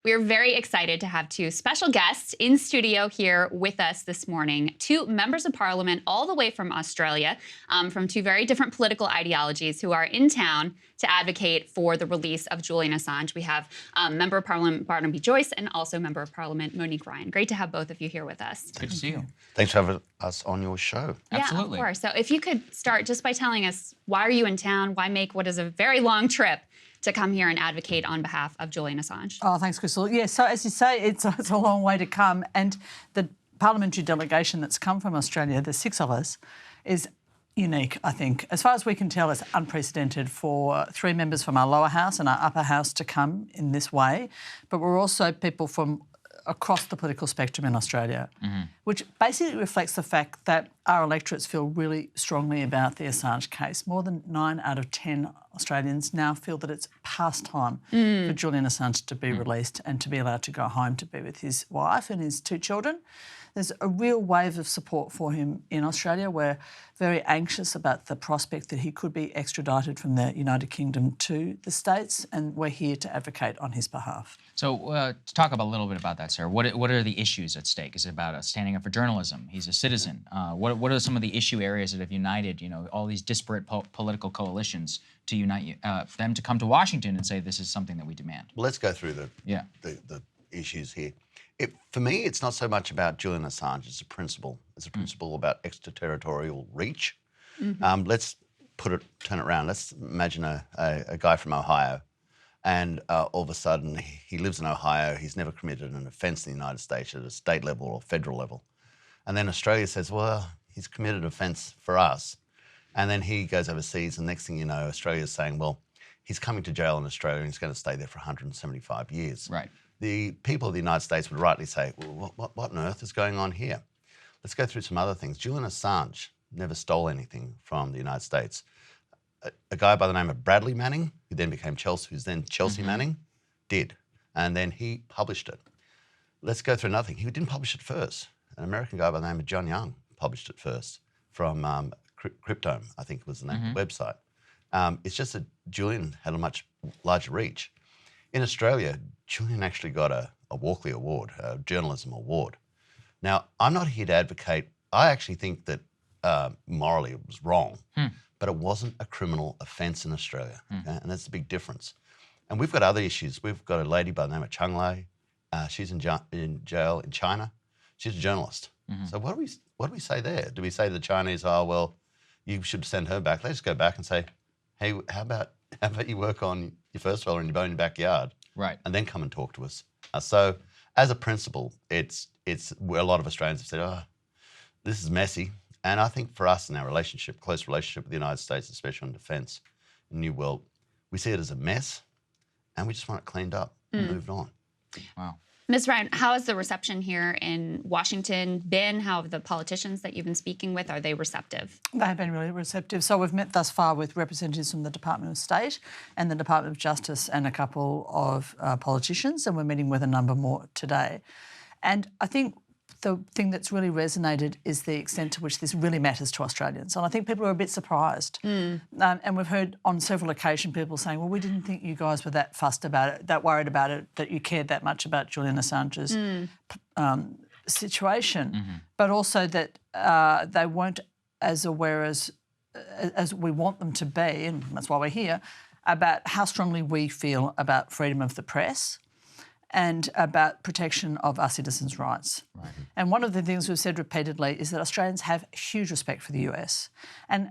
We are very excited to have two special guests in studio here with us this morning. Two members of Parliament all the way from Australia, from two very different political ideologies who are in town to advocate for the release of Julian Assange. We have Member of Parliament Barnaby Joyce and also Member of Parliament Monique Ryan. Great to have both of you here with us. Good to see you. Thanks for having us on your show. Yeah, Absolutely. of course. So if you could start just by telling us, why are you in town? Why make what is a very long trip to come here and advocate on behalf of Julian Assange? Oh, thanks, Krystal. Yeah, so as you say, it's a long way to come. And the parliamentary delegation that's come from Australia, the 6 of us, is unique, I think. As far as we can tell, it's unprecedented for 3 members from our lower house and our upper house to come in this way. But we're also people from across the political spectrum in Australia, which basically reflects the fact that our electorates feel really strongly about the Assange case. More than 9 out of 10 Australians now feel that it's past time for Julian Assange to be released and to be allowed to go home to be with his wife and his 2 children. There's a real wave of support for him in Australia. We're very anxious about the prospect that he could be extradited from the United Kingdom to the States, and we're here to advocate on his behalf. So to talk a little bit about that, sir, what are the issues at stake? Is it about standing up for journalism? He's a citizen. What are some of the issue areas that have united, all these disparate political coalitions to unite them to come to Washington and say this is something that we demand? Well, let's go through the issues here. For me, it's not so much about Julian Assange. It's a principle. It's a principle about extraterritorial reach. Let's turn it around. Let's imagine a guy from Ohio, and all of a sudden he lives in Ohio. He's never committed an offence in the United States at a state level or federal level. And then Australia says, well, he's committed an offence for us. And then he goes overseas, and next thing you know, Australia's saying, well, he's coming to jail in Australia and he's going to stay there for 175 years. Right. The people of the United States would rightly say, well, what on earth is going on here? Let's go through some other things. Julian Assange never stole anything from the United States. A guy by the name of Bradley Manning, who then became Chelsea, who's then Chelsea Manning, did. And then he published it. Let's go through another thing. He didn't publish it first. An American guy by the name of John Young published it first from Cryptome, I think was the name of the website. It's just that Julian had a much larger reach. In Australia, Julian actually got a Walkley Award, a journalism award. Now, I'm not here to advocate. I actually think that morally it was wrong, but it wasn't a criminal offence in Australia, okay? And that's the big difference. And we've got other issues. We've got a lady by the name of Cheng Lei. She's in jail in China. She's a journalist. So what do we say there? Do we say to the Chinese, oh, well, you should send her back? Let's go back and say, hey, how about you work on your first fella in your own backyard, right, and then come and talk to us. So, as a principle, it's where a lot of Australians have said, oh, this is messy. And I think for us in our close relationship with the United States, especially on defence, New World, we see it as a mess, and we just want it cleaned up and moved on. Wow. Ms. Ryan, how has the reception here in Washington been? How have the politicians that you've been speaking with, are they receptive? They have been really receptive. So we've met thus far with representatives from the Department of State and the Department of Justice and a couple of politicians, and we're meeting with a number more today. And I think the thing that's really resonated is the extent to which this really matters to Australians. And I think people are a bit surprised. And we've heard on several occasions people saying, well, we didn't think you guys were that fussed about it, that worried about it, that you cared that much about Julian Assange's situation, but also that they weren't as aware as we want them to be, and that's why we're here, about how strongly we feel about freedom of the press and about protection of our citizens' rights. Right. And one of the things we've said repeatedly is that Australians have huge respect for the US. And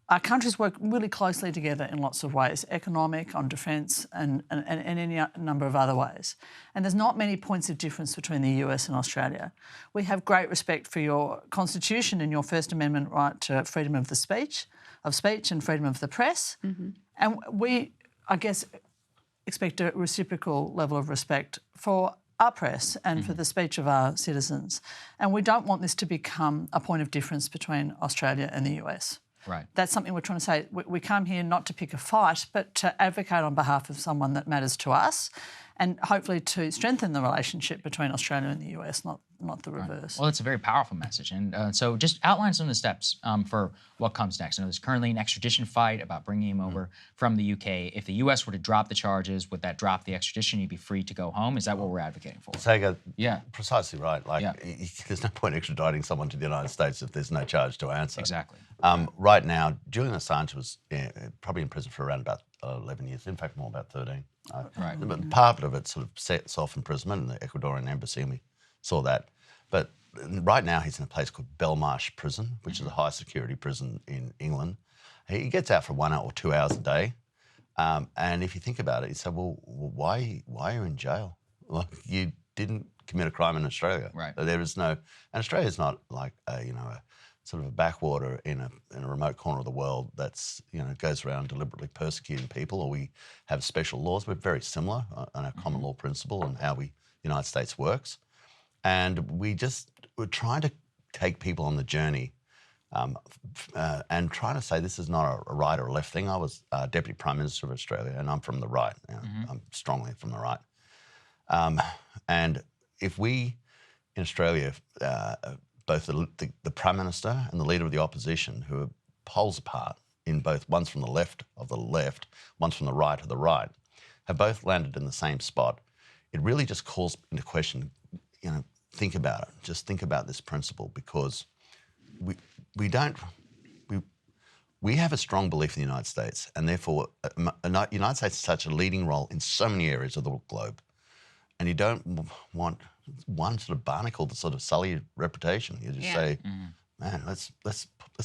our countries work really closely together in lots of ways, economic, on defence and any number of other ways. And there's not many points of difference between the US and Australia. We have great respect for your Constitution and your First Amendment right to freedom of speech and freedom of the press. And we, I guess, expect a reciprocal level of respect for our press and for the speech of our citizens. And we don't want this to become a point of difference between Australia and the US. Right. That's something we're trying to say. We come here not to pick a fight, but to advocate on behalf of someone that matters to us and hopefully to strengthen the relationship between Australia and the US, not not the reverse. Well, it's a very powerful message. And so just outline some of the steps for what comes next. I know there's currently an extradition fight about bringing him over from the UK. If the US were to drop the charges, would that drop the extradition? You'd be free to go home? Is that what we're advocating for? Saagar, Yeah. precisely right. Like, there's no point extraditing someone to the United States if there's no charge to answer. Exactly. Right now, Julian Assange was probably in prison for around about 11 years. In fact, more about 13. Right. But part of it sort of self-imprisonment in the Ecuadorian embassy, and we saw that. But right now, he's in a place called Belmarsh Prison, which is a high-security prison in England. He gets out for 1 hour or 2 hours a day. And if you think about it, you say, well, why are you in jail? Well, you didn't commit a crime in Australia. Right. There is no, and Australia's not like a sort of a backwater in a remote corner of the world that's goes around deliberately persecuting people, or we have special laws. We're very similar on our common law principle and how the United States works, and we're trying to take people on the journey. And trying to say this is not a right or a left thing. I was Deputy Prime Minister of Australia, and I'm from the right. I'm strongly from the right. And if we, in Australia, both the Prime Minister and the Leader of the Opposition, who are poles apart in both, one's from the left of the left, one's from the right of the right, have both landed in the same spot, it really just calls into question, think about it. Just think about this principle, because we have a strong belief in the United States, and therefore the United States has such a leading role in so many areas of the globe, and you don't want one sort of barnacle to sort of sully your reputation. You just say, man, let's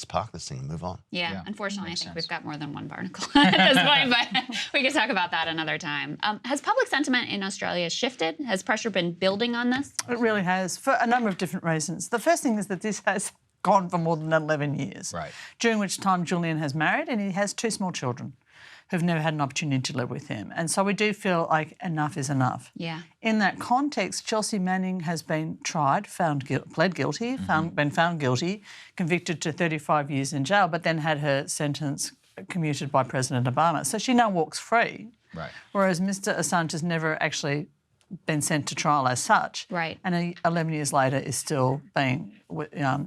park this thing and move on. Yeah. Unfortunately, I think we've got more than one barnacle at this point, but we can talk about that another time. Has public sentiment in Australia shifted? Has pressure been building on this? It really has, for a number of different reasons. The first thing is that this has gone for more than 11 years, during which time Julian has married and he has 2 small children who've never had an opportunity to live with him. And so we do feel like enough is enough. Yeah. In that context, Chelsea Manning has been tried, pled guilty, been found guilty, convicted to 35 years in jail, but then had her sentence commuted by President Obama. So she now walks free. Right. Whereas Mr. Assange has never actually been sent to trial as such. Right. And 11 years later is still being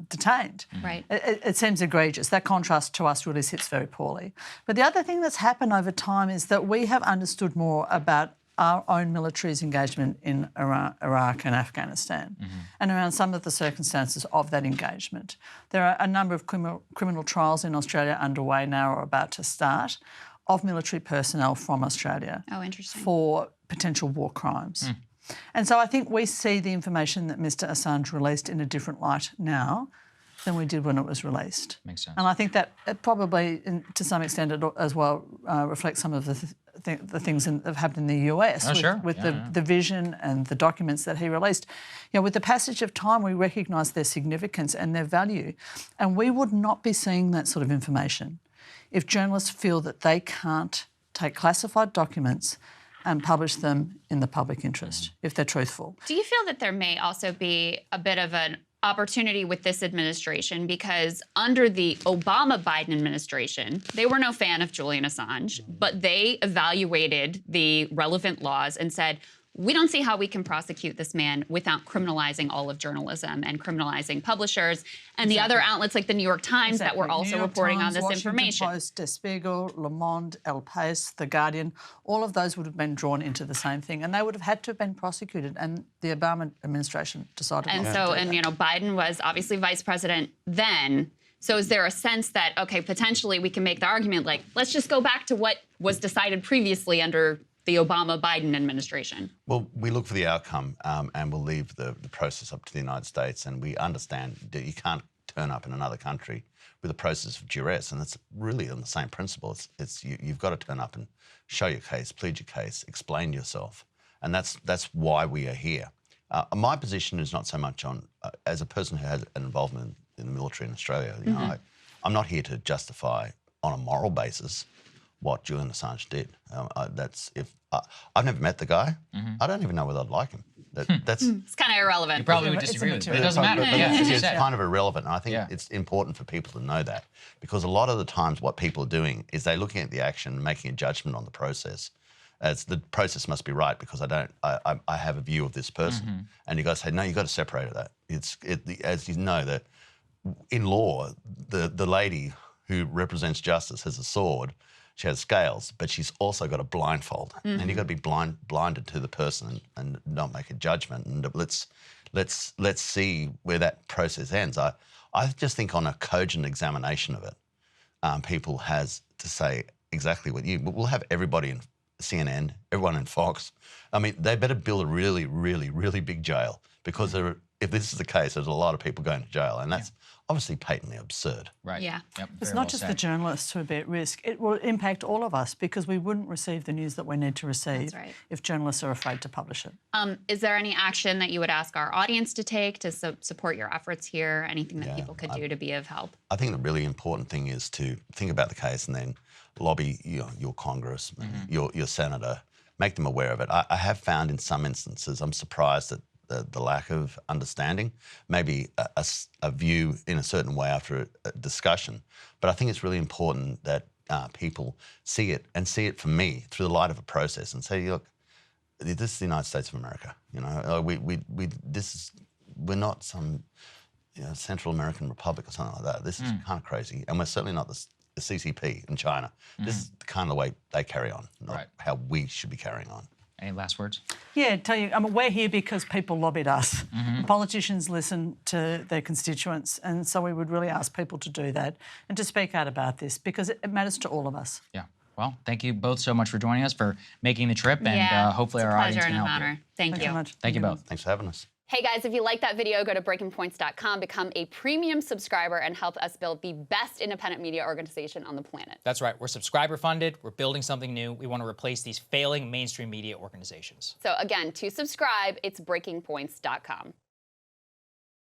detained. Right. It seems egregious. That contrast to us really sits very poorly. But the other thing that's happened over time is that we have understood more about our own military's engagement in Iraq and Afghanistan and around some of the circumstances of that engagement. There are a number of criminal trials in Australia underway now or about to start of military personnel from Australia for potential war crimes. And so I think we see the information that Mr. Assange released in a different light now than we did when it was released. Makes sense. And I think that it probably, to some extent, as well reflects some of the things that have happened in the US with the vision and the documents that he released. With the passage of time, we recognise their significance and their value. And we would not be seeing that sort of information if journalists feel that they can't take classified documents and publish them in the public interest, if they're truthful. Do you feel that there may also be a bit of an opportunity with this administration, because under the Obama-Biden administration, they were no fan of Julian Assange, but they evaluated the relevant laws and said, we don't see how we can prosecute this man without criminalizing all of journalism and criminalizing publishers and the other outlets like the New York Times that were also reporting on this information. Washington Post, Der Spiegel, Le Monde, El País, The Guardian, all of those would have been drawn into the same thing, and they would have had to have been prosecuted, and the Obama administration decided not to do that. Biden was obviously vice president then. So is there a sense that, okay, potentially we can make the argument like, let's just go back to what was decided previously under the Obama-Biden administration? Well, we look for the outcome and we'll leave the process up to the United States, and we understand that you can't turn up in another country with a process of duress, and it's really on the same principle. You've got to turn up and show your case, plead your case, explain yourself, and that's why we are here. My position is not so much on, as a person who has an involvement in the military in Australia, I'm not here to justify on a moral basis what Julian Assange did. I've never met the guy. I don't even know whether I'd like him. That's it's kind of irrelevant. You probably would disagree with it, but it doesn't matter. It's kind of irrelevant. And I think it's important for people to know that, because a lot of the times what people are doing is they're looking at the action and making a judgment on the process. as the process must be right because I have a view of this person. And you got to say, no, you got to separate that. As you know, that in law, the lady who represents justice has a sword. She has scales, but she's also got a blindfold, and you've got to be blinded to the person and not make a judgment. And let's see where that process ends. I just think on a cogent examination of it, people has to say exactly what we'll have everybody in CNN, everyone in Fox. I mean, they better build a really, really, really big jail because if this is the case, there's a lot of people going to jail, and that's obviously patently absurd. Right. Yeah. Yep, It's not just the journalists who would be at risk. It will impact all of us because we wouldn't receive the news that we need to receive if journalists are afraid to publish it. Is there any action that you would ask our audience to take to support your efforts here? Anything that people could do to be of help? I think the really important thing is to think about the case and then lobby your Congress, your senator, make them aware of it. I have found in some instances, I'm surprised at the lack of understanding, maybe a view in a certain way after a discussion. But I think it's really important that people see it and see it from me through the light of a process and say, look, this is the United States of America. You know, we're not some Central American republic or something like that. This is kind of crazy, and we're certainly not the CCP in China. This is kind of the way they carry on, not how we should be carrying on. Any last words? Yeah, tell you, we're here because people lobbied us. Politicians listen to their constituents, and so we would really ask people to do that and to speak out about this because it matters to all of us. Yeah. Well, thank you both so much for joining us, for making the trip, and hopefully our audience can help you. Thank you. So much. Thank you both. Thanks for having us. Hey guys, if you like that video, go to breakingpoints.com, become a premium subscriber, and help us build the best independent media organization on the planet. That's right. We're subscriber funded. We're building something new. We want to replace these failing mainstream media organizations. So again, to subscribe, it's breakingpoints.com.